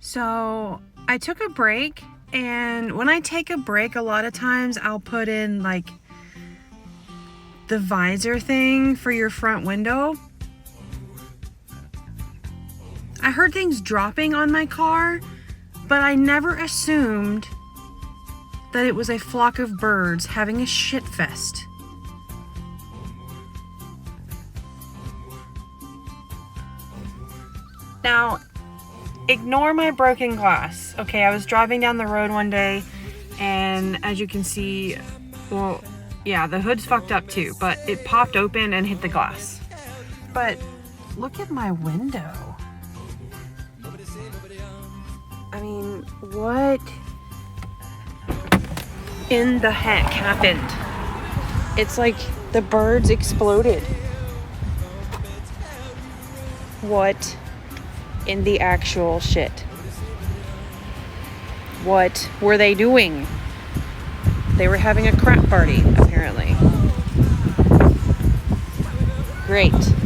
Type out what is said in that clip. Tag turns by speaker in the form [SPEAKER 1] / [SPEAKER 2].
[SPEAKER 1] So I took a break, and when I take a break, a lot of times I'll put in like the visor thing for your front window. I heard things dropping on my car, but I never assumed that it was a flock of birds having a shit fest. Now, ignore my broken glass. Okay, I was driving down the road one day, and as you can see, well, yeah, the hood's fucked up too, but it popped open and hit the glass. But look at my window. I mean, what in the heck happened? It's like the birds exploded. What in the actual shit? What were they doing? They were having a crap party, apparently. Great.